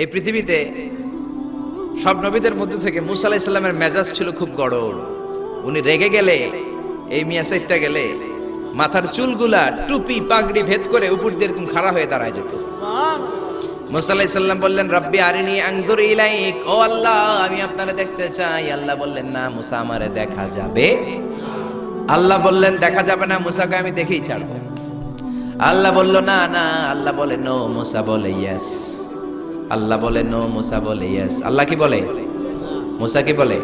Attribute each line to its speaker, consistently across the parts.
Speaker 1: এই পৃথিবীতে সব নবীদের মধ্যে থেকে মুসা আলাইহিস সালামের মেজাজ ছিল খুব গড়ন। উনি রেগে গেলে, এই মিয়া সাইটটা গেলে মাথার চুলগুলা টুপি পাগড়ি ভেদ করে উপর দিয়ে এরকম খাড়া হয়ে দাঁড়ায় যেত। মুসা আলাইহিস সালাম বললেন, রব্বি আরিনি আনজুর ইলাইক, ও আল্লাহ আমি আপনারে দেখতে চাই। আল্লাহ বললেন, না মুসা আমারে দেখা যাবে। আল্লাহ বললেন দেখা যাবে না, মুসাকে আমি দেখেই ছাড়বো। আল্লাহ বলল না না, আল্লাহ বলে নো, মুসা বলে ইয়েস। আল্লাহ বলে নো, মুসা বলে ইয়েস। আল্লাহ কি বলে? মুসা কি বলে?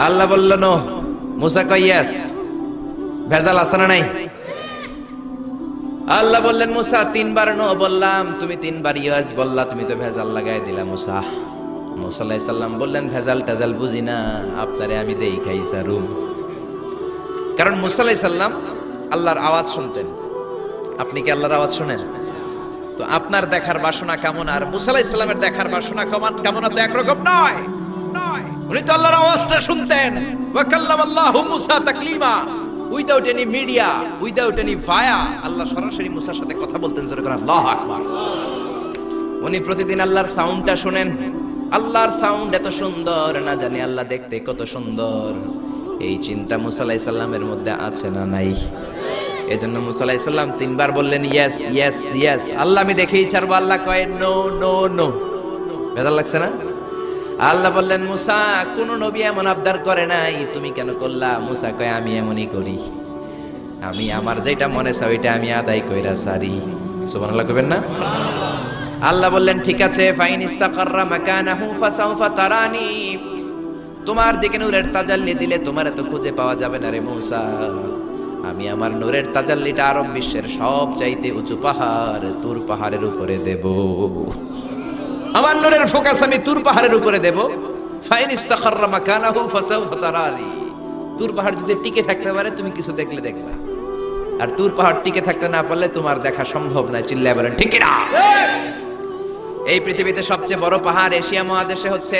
Speaker 1: আল্লাহ বলল নো, মুসা কয় ইয়েস। ভেজাল আছে না নাই? আল্লাহ বললেন, মুসা তিনবার নো বললাম, তুমি তিনবার ইয়েস বললা, তুমি তো ভেজাল লাগাই দিলা মুসা। মুসা আলাইহিস সালাম বললেন, ভেজাল টেজাল বুঝি না, আপনারে আমি দেখাই সারুম। কারণ মুসা আলাইহিস সালাম আল্লাহর আওয়াজ শুনতেন। আপনি কি আল্লাহর আওয়াজ শুনেন? তো আপনার দেখার বাসনা কেমন আর মুসা আলাইহিস সালামের দেখার বাসনা কেমন তো একরকম নয়। উনি তো আল্লাহর আওয়াজটা শুনতেন। ওয়া কাল্লামাল্লাহু মুসা তাকলিমা, without any media, without any via, Allah সরাসরি মুসার সাথে কথা বলতেন। জোরে করে আল্লাহু আকবার। উনি প্রতিদিন আল্লাহর সাউন্ডটা শুনেন। আল্লাহর সাউন্ড এত সুন্দর, না জানি আল্লাহ দেখতে কত সুন্দর। এই চিন্তা মুসা আলাইহিস সালামের মধ্যে আছে না নাই? এজন্য মুসা আলাইহিস সালাম তিনবার বললেন ইয়েস ইয়েস ইয়েস। আল্লাহ আমি দেখেই ছাড়বো। আল্লাহ কয় নো নো নো। ভেজাল লাগছে না? আল্লাহ বললেন, মুসা কোন নবী এমন আবদার করে নাই, তুমি কেন করলা? মুসা কয় আমি এমনই করি, আমি আমার যেটা মনে চাই ওইটা আমি আদায় কইরা সারি। সুবহানাল্লাহ কইবেন না? আল্লাহ বললেন ঠিক আছে, ফাইন ইস্তাকাররা মাকানাহু ফাসাউফা তারানি, তোমার দিকে নূরের তাজাল্লি দিলে তোমার তো খুঁজে পাওয়া যাবে না রে মুসা। আমি আমার নূরের তাজাল্লিটা আরব বিশ্বের সব চাইতে উঁচু পাহাড় তুর পাহাড়ের উপরে দেব। আমার নূরের ফোকাস আমি তুর পাহাড়ের উপরে দেব। ফাইন ইস্তাকাররা মাকানাহু ফাসাউফা তারানি, তুর পাহাড় যদি টিকে থাকতে পারে তুমি কিছু দেখলে দেখবা, আর তুর পাহাড় টিকে থাকতে না পারলে তোমার দেখা সম্ভব না। চিল্লায় বলেন ঠিক কি না? এই পৃথিবীতে সবচেয়ে বড় পাহাড় এশিয়া মহাদেশে হচ্ছে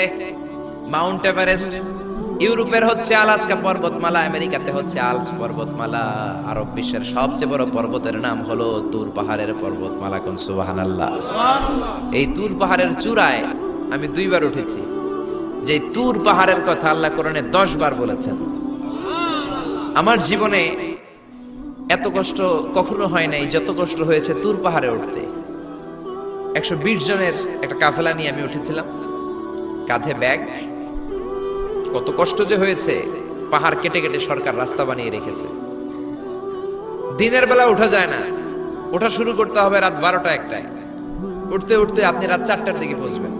Speaker 1: মাউন্ট এভারেস্ট, ইউরোপের হচ্ছে আলাস্কা পর্বতমালা, আমেরিকাতে হচ্ছে আল্পস পর্বতমালা, আরব বিশ্বের সবচেয়ে বড় পর্বতের নাম হলো তুর পাহাড়ের পর্বতমালা। কোন সুবহানাল্লাহ। এই তুর পাহাড়ের চূড়ায় আমি 2 বার উঠেছি। যে তুর পাহাড়ের কথা আল্লাহ কোরআনে 10 বার বলেছেন। আমার জীবনে এত কষ্ট কখনো হয় নাই যত কষ্ট হয়েছে তুর পাহাড়ে উঠতে। 120 জনের একটা কাফেলা নিয়ে আমি উঠেছিলাম, কাঁধে ব্যাগ। কত কষ্ট যে হয়েছে, পাহাড় কেটে কেটে সরকার রাস্তা বানিয়ে রেখেছে। দিনের বেলা ওঠা যায় না, ওঠা শুরু করতে হবে রাত 12টা 1টায়। উঠতে উঠতে আপনি রাত 4টার দিকে পৌঁছবেন।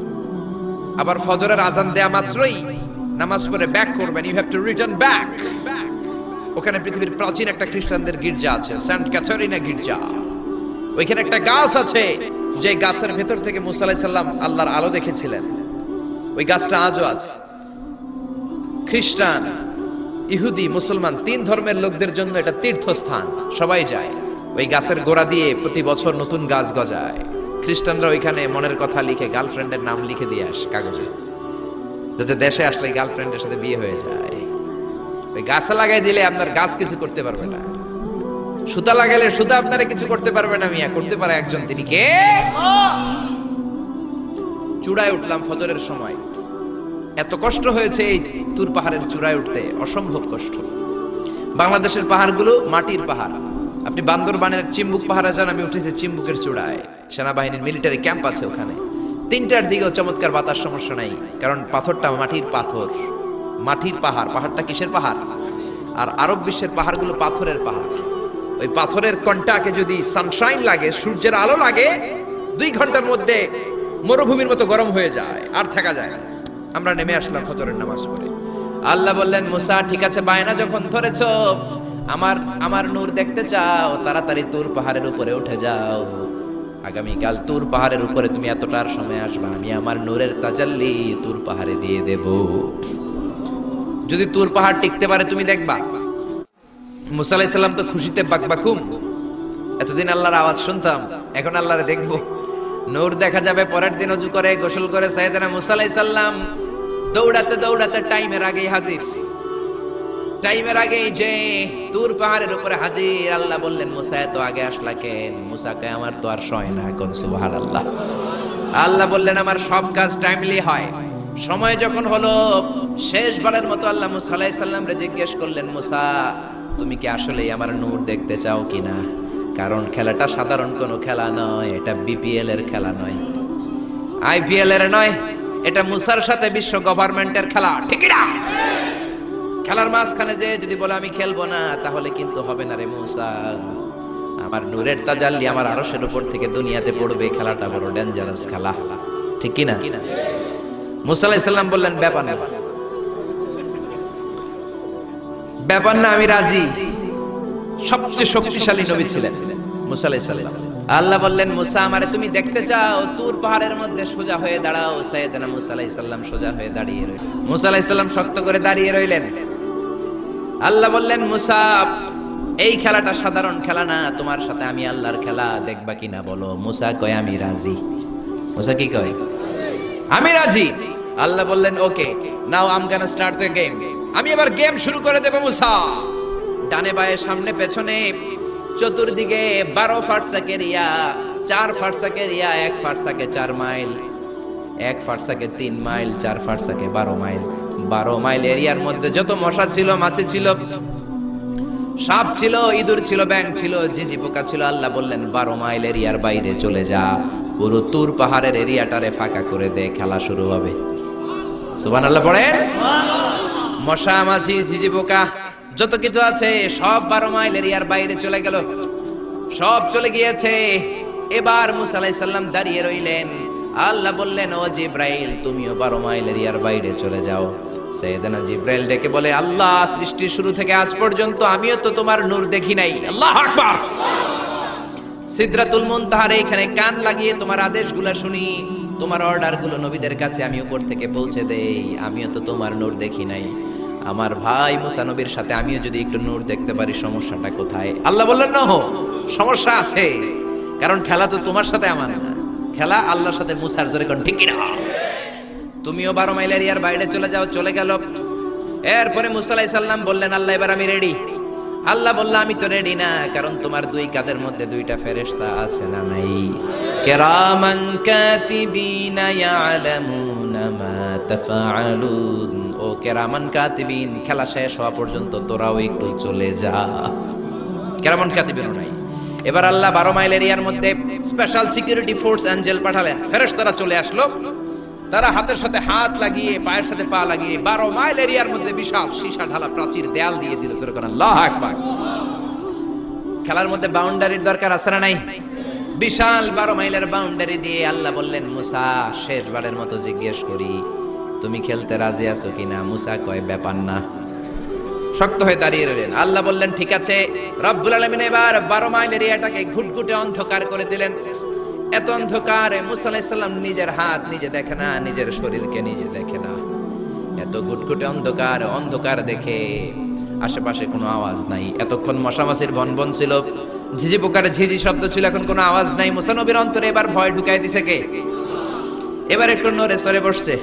Speaker 1: আবার ফজরের আজান দেয়া মাত্রই নামাজ পড়ে ব্যাক করবেন। You have to return back. ওখানে পৃথিবীর প্রাচীন একটা খ্রিস্টানদের গির্জা আছে, সেন্ট ক্যাথারিনা গির্জা। ওইখানে একটা গাছ আছে, যে গাছের ভেতর থেকে মুসা আলাইহিস সালাম আল্লাহর আলো দেখেছিলেন। ওই গাছটা আজও আছে। খ্রিস্টান, ইহুদি, মুসলমান 3 ধর্মের লোকদের জন্য এটা তীর্থস্থান, সবাই যায়। ওই গাছের গোড়া দিয়ে প্রতি বছর নতুন গাছ গজায়। খ্রিস্টানরা ওইখানে মনের কথা লিখে গার্লফ্রেন্ডের নাম লিখে দিয়ে আসে কাগজে, যাতে দেশে আসলে গার্লফ্রেন্ডের সাথে বিয়ে হয়ে যায়। ওই গাছে লাগাই দিলে আপনার গাছ কিছু করতে পারবে না, সুতা লাগাইলে সুতা আপনারা কিছু করতে পারবে না। মিয়া করতে পারে একজন, তিনি কে? চূড়ায় উঠলাম ফজরের সময়। এত কষ্ট হয়েছে এই তুর পাহাড়ের চূড়ায় উঠতে, অসম্ভব কষ্ট। বাংলাদেশের পাহাড়গুলো মাটির পাহাড়। আপনি বান্দরবানের চিম্বুক পাহাড়ে যান, আমি উঠেছি চিম্বুকের চূড়ায়, সেনাবাহিনীর মিলিটারি ক্যাম্প আছে ওখানে। 3টার দিকেও চমৎকার বাতাস, সমস্যা নাই, কারণ পাথরটা মাটির পাথর, মাটির পাহাড়। পাহাড়টা কিসের পাহাড়? আর আরব বিশ্বের পাহাড়গুলো পাথরের পাহাড়। ওই পাথরের কন্টাকে যদি সানশাইন লাগে, সূর্যের আলো লাগে, 2 ঘন্টার মধ্যে মরুভূমির মতো গরম হয়ে যায়, আর থাকা যায় না। আমরা নেমে আসলাম ফজরের নামাজ পড়ে। আল্লাহ বললেন, মুসা ঠিক আছে, বায়না যখন ধরেছো, আমার নূর দেখতে চাও, তাড়াতাড়ি তুর পাহাড়ের উপরে উঠে যাও। আগামীকাল তুর পাহাড়ের উপরে তুমি এতটার সময় আসবা, আমি আমার নূরের তাজাল্লি তুর পাহাড়ে দিয়ে দেব। যদি তুর পাহাড় টিকতে পারে তুমি দেখবা। মুসা আলাইহিস সালাম তো খুশিতে বাকবাকুম। এতদিন আল্লাহর আওয়াজ শুনতাম, এখন আল্লাহরে দেখবো, নূর দেখা যাবে। পরের দিন ওযু করে গোসল করে সাইয়েদনা মুসা আলাইহিস সালাম দৌড়াতে দৌড়াতে টাইমের আগেই হাজির। টাইমের আগেই যে তুর পাহাড়ের উপরে হাজির। আল্লাহ বললেন, মুসা এত আগে আসলা কেন? মুসা কয়, আমার তো আর সয় না। কোন সুবহানাল্লাহ। আল্লাহ বললেন আমার সব কাজ টাইমলি হয়। সময় যখন হলো, শেষবারের মতো আল্লাহ মুসা আলাইহিস সালামকে জিজ্ঞেস করলেন, মুসা তুমি কি আসলেই আমার নূর দেখতে চাও কিনা? কারণ খেলাটা সাধারণ কোনো খেলা নয়, এটা বিপিএল এর খেলা নয়, আইপিএল এর নয়, এটা মুসার সাথে বিশ্ব গভর্নমেন্টের খেলা, ঠিক না? খেলার মাঝখানে যে যদি বলে আমি খেলবো না, তাহলে কিন্তু হবে না রে মুসা। আমার নূরের তাজাল্লি আমার আরশের উপর থেকে দুনিয়াতে পড়বে, খেলাটা বড় ডেঞ্জারাস খেলা, ঠিক কি না? মুসা আলাইহিস সালাম বললেন ব্যাপার না, ব্যাপার না, আমি রাজি। সবচেয়ে শক্তিশালী নবী ছিলেন মুসা আলাইহিস সালাম। আল্লাহ বললেন মুসা আমারে তুমি দেখতে চাও, তুর পাহাড়ের মধ্যে সোজা হয়ে দাঁড়াও। সাইয়েদনা মুসা আলাইহিস সালাম সোজা হয়ে দাঁড়িয়ে রইলেন। মুসা আলাইহিস সালাম শক্ত করে দাঁড়িয়ে রইলেন। আল্লাহ বললেন মুসা এই খেলাটা সাধারণ খেলা না, তোমার সাথে আমি আল্লাহর খেলা, দেখবা কিনা বলো? মুসা কয় আমি রাজি। মুসা কি কয়? আমি রাজি। আল্লাহ বললেন okay, now I am gonna start the game. আমি এবার গেম শুরু করে দেব মুসা। ডানে বায়ে সামনে পেছনে চতুর্দিকে 12 ফারসাক এরিয়া, 4 ফারসাক এরিয়া, 1 ফারসাকে 4 মাইল, 1 ফারসাকে 3 মাইল, 4 ফারসাকে 12 মাইল। 12 মাইল এরিয়ার মধ্যে যত মশা ছিল, মাছি ছিল, সাপ ছিল, ইঁদুর ছিল, ব্যাঙ ছিল, ঝিঝি পোকা ছিল, আল্লাহ বললেন 12 মাইল এরিয়ার বাইরে চলে যা, পুরো তুর পাহাড়ের এরিয়াটারে ফাঁকা করে দে, খেলা শুরু হবে। সুবহানাল্লাহ পড়েন। মশা, মাছি, ঝিঝি পোকা যত কিছু আছে সব 12 মাইল এরিয়ার বাইরে চলে গেল, সব চলে গিয়েছে। এবার মুসা আলাইহিস সালাম দাঁড়িয়ে রইলেন। আল্লাহ বললেন ও জিব্রাইল তুমিও 12 মাইল এরিয়ার বাইরে চলে যাও। সাইয়েদনা জিব্রাইল ডেকে বলে আল্লাহ সৃষ্টির শুরু থেকে আজ পর্যন্ত আমিও তো তোমার নূর দেখি নাই। আল্লাহু আকবার। সিদরাতুল মুনতাহার এখানে কান লাগিয়ে তোমার আদেশগুলো শুনি, তোমার অর্ডারগুলো নবীদের কাছে আমি উপর থেকে পৌঁছে দেই, আমিও তো তোমার নূর দেখি নাই। আমার ভাই মুসা নবীর সাথে আমিও যদি একটু নূর দেখতে পারি, সমস্যাটা কোথায়? আল্লাহ বললেন না, সমস্যা আছে, কারণ খেলা তো তোমার সাথে আমার না, খেলা আল্লাহর সাথে। মুসার জোরে কোন ঠিক কিনা? তুমিও 12 মাইল এরিয়ার বাইরে চলে যাও। চলে গেল। এরপরে মুসা আলাইহিস সালাম বললেন আল্লাহ এবার আমি রেডি। আল্লাহ বলল আমি তো রেডি না, কারণ তোমার দুই কাঁধের মধ্যে দুইটা ফেরেশতা আছে না নাই? কিরামান কাতিবিনা ইয়ালামুনা মা তাফআলুন। ও কিরামান কাতিবিন, খেলা শেষ হওয়া পর্যন্ত তোরাও একটু চলে যা। কিরামান কাতিবিনও নাই। এবার আল্লাহ 12 মাইল এরিয়ার মধ্যে স্পেশাল সিকিউরিটি ফোর্স এঞ্জেল পাঠালেন। ফেরেশতারা চলে আসলো। তারা হাতের সাথে হাত লাগিয়ে, পায়ের সাথে পা লাগিয়ে 12 মাইল এরিয়ার মধ্যে বিশাল সীসা ঢালা প্রাচীর দেয়াল দিয়ে দিল। আল্লাহু আকবার। খেলার মধ্যে বাউন্ডারির দরকার আছে না নাই? বিশাল 12 মাইলের বাউন্ডারি দিয়ে আল্লাহ বললেন মুসা শেষবারের মতো জিজ্ঞেস করি, তুমি খেলতে রাজি আছো কিনা? মুসা কয় ব্যাপার না, শক্ত হয়ে দাঁড়িয়ে রইলেন। আল্লাহ বললেন ঠিক আছে। রব্বুল আলামিন এবার 12 মাইল এরিয়াটাকে ঘুটঘুটে অন্ধকার করে দিলেন। এত অন্ধকার, মুসা আলাইহিস সালাম নিজের হাত নিজে দেখে না, নিজের শরীরকে নিজে দেখে না। এত ঘুটঘুটে অন্ধকার, অন্ধকার দেখে আশেপাশে কোনো আওয়াজ নাই। এতক্ষণ মশামাছির ভনভন ছিল, ঝিঝি পোকার ঝিঝি শব্দ ছিল, এখন কোনো আওয়াজ নাই। মুসা নবীর অন্তরে এবার ভয় ঢুকাই দিছে কে? এবার একটু নড়ে সরে বসছে,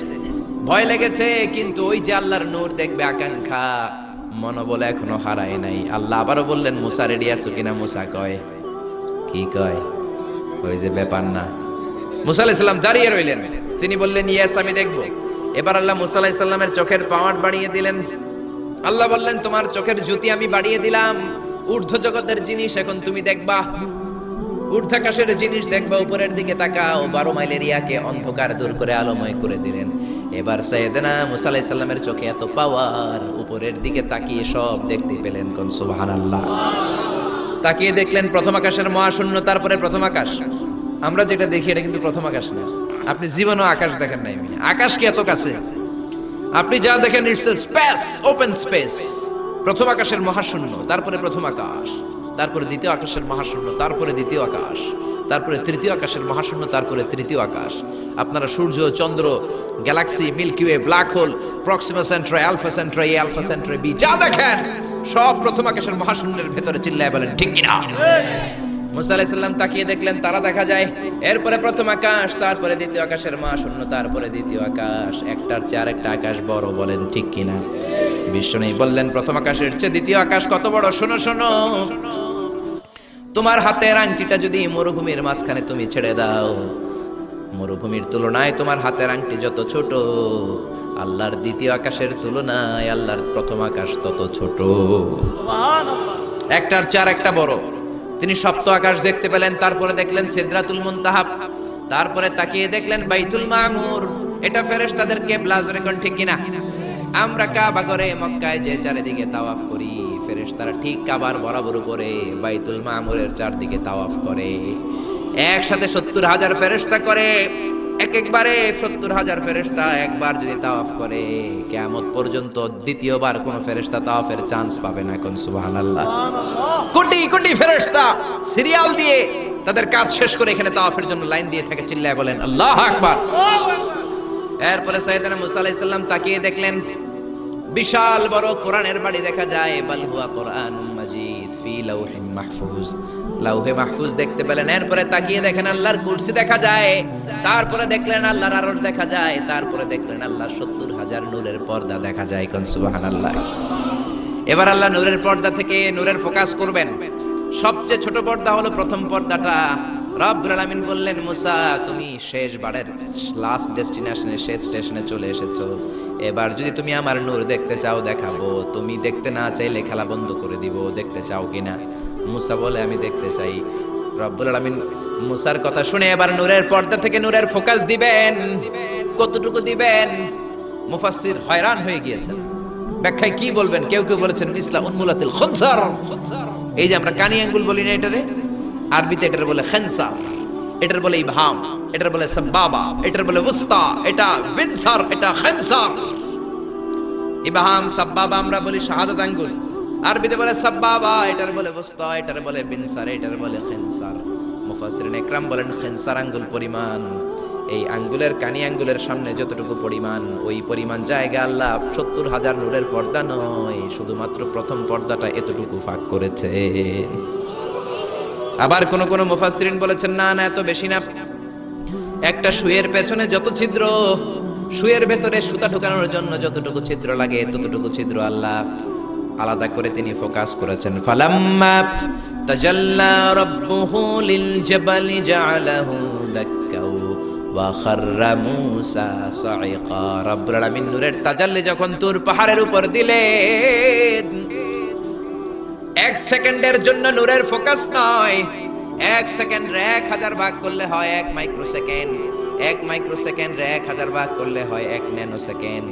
Speaker 1: ভয় লেগেছে, কিন্তু ওই যে আল্লাহর নূর দেখবে আকাঙ্ক্ষা, মনোবল এখনো হারায় নাই। আল্লাহ আবারও বললেন মুসা রেডি আছো কিনা? মুসা কয় কি কয়? ওই যে ব্যাপার না। মুসা আলাইহিস সালাম দাঁড়িয়ে রইলেন। তিনি বললেন ইয়েস আমি দেখব। এবার আল্লাহ মুসা আলাইহিস সালামের চোখের পাওয়ার বাড়িয়ে দিলেন। আল্লাহ বললেন তোমার চোখের জ্যোতি আমি বাড়িয়ে দিলাম, ঊর্ধ্ব জগতের জিনিস এখন তুমি দেখবা, ঊর্ধ্বাকাশের জিনিস দেখবা। উপরের দিকে তাকাও। 12 মাইল এরিয়াকে অন্ধকার দূর করে আলোময় করে দিলেন। এবার সাইয়েদনা মুসা আলাইহিস সালামের চোখে এত পাওয়ার, উপরের দিকে তাকিয়ে সব দেখতে পেলেন। কোন সুবহানাল্লাহ। তাকিয়ে দেখলেন প্রথম আকাশের মহাশূন্য, তারপরে প্রথম আকাশ। আমরা যেটা দেখি এটা কিন্তু প্রথম আকাশ না। আপনি জীবনও আকাশ দেখেন নাই। আকাশ কি এত কাছে? আপনি যা দেখেন it's a space, open space. প্রথম আকাশের মহাশূন্য, তারপরে প্রথম আকাশ, তারপরে দ্বিতীয় আকাশের মহাশূন্য, তারপরে দ্বিতীয় আকাশ, তারপরে তৃতীয় আকাশের মহাশূন্য, তারপরে তৃতীয় আকাশ। আপনারা সূর্য, চন্দ্র, galaxy, milky way, black hole, Proxima Centauri, Alpha Centauri, A Alpha Centauri B, যা দেখেন সব প্রথম আকাশের মহাশূন্যের ভেতরে। চিল্লায় বলেন ঠিক কিনা? মুসা আলাইহিস সালাম তাকিয়ে দেখলেন তারা দেখা যায়। এরপরে প্রথম আকাশ, তারপরে দ্বিতীয় আকাশের মহাশূন্য, তারপরে দ্বিতীয় আকাশ। একটার চেয়ে আরেকটা আকাশ বড়। বলেন ঠিক কিনা? বিষ্ণু বললেন প্রথম আকাশের চেয়ে দ্বিতীয় আকাশ কত বড়? শোনো শোনো, তোমার হাতের আংটিটা যদি মরুভূমির মাঝখানে তুমি ছেড়ে দাও, মরুভূমির তুলনায় তোমার হাতের আংটি যত ছোট, আল্লাহর দ্বিতীয় আকাশের তুলনায় আল্লাহর প্রথম আকাশ তত ছোট। একটার চার একটা বড়। তিনি সপ্ত আকাশ দেখতে পেলেন, তারপরে দেখলেন সিদরাতুল মুনতাহা, তারপরে তাকিয়ে দেখলেন বাইতুল মামুর। এটা ফেরেশতাদের কিবলা, জোরে কোন ঠিক কিনা? আমরা কাবা ঘরে মক্কায় যে চারিদিকে তাওয়াফ করি, ফেরেশতারা ঠিক কাবার বরাবর উপরে বাইতুল মামুরের চারদিকে তাওয়াফ করে। একসাথে 70,000 ফেরেশতা করে, একবারে 70,000 ফেরেশতা একবার যদি তাওয়াফ করে, কিয়ামত পর্যন্ত দ্বিতীয়বার কোন ফেরেশতা তাওয়াফের চান্স পাবে না। কোন সুবহানাল্লাহ। কোটি কোটি ফেরেশতা সিরিয়াল দিয়ে তাদের কাজ শেষ করে এখানে তাওয়াফের জন্য লাইন দিয়ে থাকে, চিল্লায় বলেন আল্লাহু আকবার। এরপরে সাইয়েদনা মুসা আলাইহিস সালাম তাকিয়ে দেখলেন বিশাল বড় কোরআনের বাড়ি দেখা যায়, বাল হুয়া কোরআনুম মাজিদ ফি লাউহিন মাহফুজ, লাউহে মাহফুজ দেখতে পেলেন। এরপরে তাকিয়ে দেখেন আল্লাহর কুরসি দেখা যায়, তারপরে দেখলেন আল্লাহর আরশ দেখা যায়, তারপরে দেখলেন আল্লাহর 70,000 নূরের পর্দা দেখা যায়। কোন সুবহানাল্লাহ। এবার আল্লাহ নূরের পর্দা থেকে নূরের ফোকাস করবেন। সবচেয়ে ছোট পর্দা হলো প্রথম পর্দাটা। রব্বুল আলামিন বললেন, মুসা তুমি শেষ বারের লাস্ট ডেস্টিনেশনে, শেষ স্টেশনে চলে এসেছো। এবার যদি তুমি আমার নূর দেখতে চাও দেখাবো, তুমি দেখতে না চাইলে খেলা বন্ধ করে দিব। দেখতে চাও কিনা? মুসা বলে আমি দেখতে চাই। রব্বুল আলামিন মুসার কথা শুনে এবার নূরের পর্দা থেকে নূরের ফোকাস দিবেন। কতটুকু দিবেন? মুফাসসির হয়রান হয়ে গিয়েছেন, ব্যাখ্যায় কি বলবেন। কেউ কেউ বলেছেন মিসলা উন্মুলাতিল খুনসার, এই যে আমরা কানি আঙ্গুল বলি না, এটারে আরবিতে এটার বলে খেনসার, এটার বলে ইবহাম, এটার বলে সাবাবা, এটার বলে উস্তা, এটা বিনসার, এটা খেনসার। ইবহাম সাবাবা আমরা বলি শাহাদাত আঙ্গুল, আরবিতে বলে সাবাবা, এটার বলে উস্তা, এটার বলে বিনসার, এটার বলে খেনসার। মুফাসসিরিন ইকরাম বলেন খেনসার আঙ্গুল পরিমাণ, এই আঙ্গুলের কানি আঙ্গুলের সামনে যতটুকু পরিমাণ, ওই পরিমাণ জায়গা আল্লাহ 70,000 নূরের পর্দা নয়, শুধুমাত্র প্রথম পর্দাটা এতটুকু ফাঁক করেছে। আবার কোন কোন মুফাসসিরিন বলেছেন না না, এত বেশি না। একটা সুয়ের পেছনে যত ছিদ্র, সুয়ের ভেতরে সুতা ঢোকানোর জন্য যতটুকু ছিদ্র লাগে, ততটুকু ছিদ্র আল্লাহ আলাদা করে তিনি ফোকাস করেছেন। ফালাম্মা তাজাল্লা রাব্বুহু লিল জাবালি জাআলাহু দাক্কাও ওয়া খাররা মূসা সাইকা। রব্বুল আলামিন নূরের তাজাল্লি যখন তুর পাহাড়ের উপর দিলেন, 1 সেকেন্ডের জন্য নূরের ফোকাস নয়, 1 সেকেন্ড 1000 ভাগ করলে হয় 1 মাইক্রোসেকেন্ড, 1 মাইক্রোসেকেন্ড 1000 ভাগ করলে হয় 1 ন্যানো সেকেন্ড।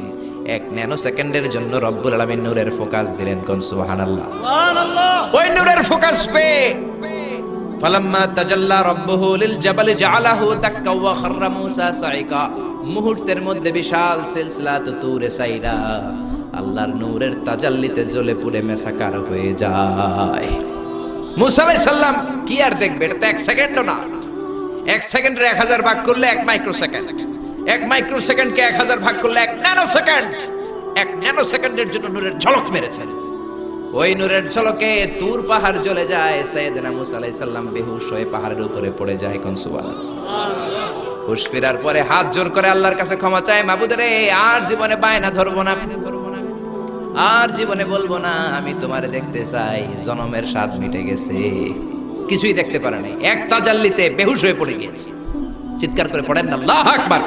Speaker 1: 1 ন্যানো সেকেন্ডের জন্য রব্বুল আলামিন নূরের ফোকাস দিলেন। কোন সুবহানাল্লাহ। সুবহানাল্লাহ। ওই নূরের ফোকাস পেয়ে ফালাম্মা তাজাল্লা রাব্বুহু লিল জাবালি জাআলাহু দাক্কা ওয়া খাররা মূসা সাইকা, মুহূর্তের মধ্যে বিশাল সিলসিলাত তুরে সাইরা আল্লাহর নূরের তাজাল্লিতে জ্বলে পুড়ে মেসাকার হয়ে যায়। মূসা আলাইহিস সালাম কি আর দেখবে? এটা তো 1 সেকেন্ডও না। 1 সেকেন্ডে 1000 ভাগ করলে 1 মাইক্রোসেকেন্ড, 1 মাইক্রোসেকেন্ডকে 1000 ভাগ করলে 1 ন্যানো সেকেন্ড। 1 ন্যানো সেকেন্ডের জন্য নূরের ঝলক মেরেছেন। ওই নূরের ঝলকে তুর পাহাড় জ্বলে যায়। সাইয়েদনা মূসা আলাইহিস সালাম বেহুশ হয়ে পাহাড়ের উপরে পড়ে যায়। কোন সুবহানাল্লাহ। হুশ ফেরার পরে হাত জোর করে আল্লাহর কাছে ক্ষমা চায়, মাবুদ রে, আর জীবনে বায়না ধরবো না, আর জীবনে বলবো না আমি তোমারে দেখতে চাই, জনমের স্বাদ মিটে গেছে। কিছুই দেখতে পারে নাই, 1 তাজাল্লিতে বেহুশ হয়ে পড়ে গিয়েছে। চিৎকার করে পড়েন আল্লাহু আকবার।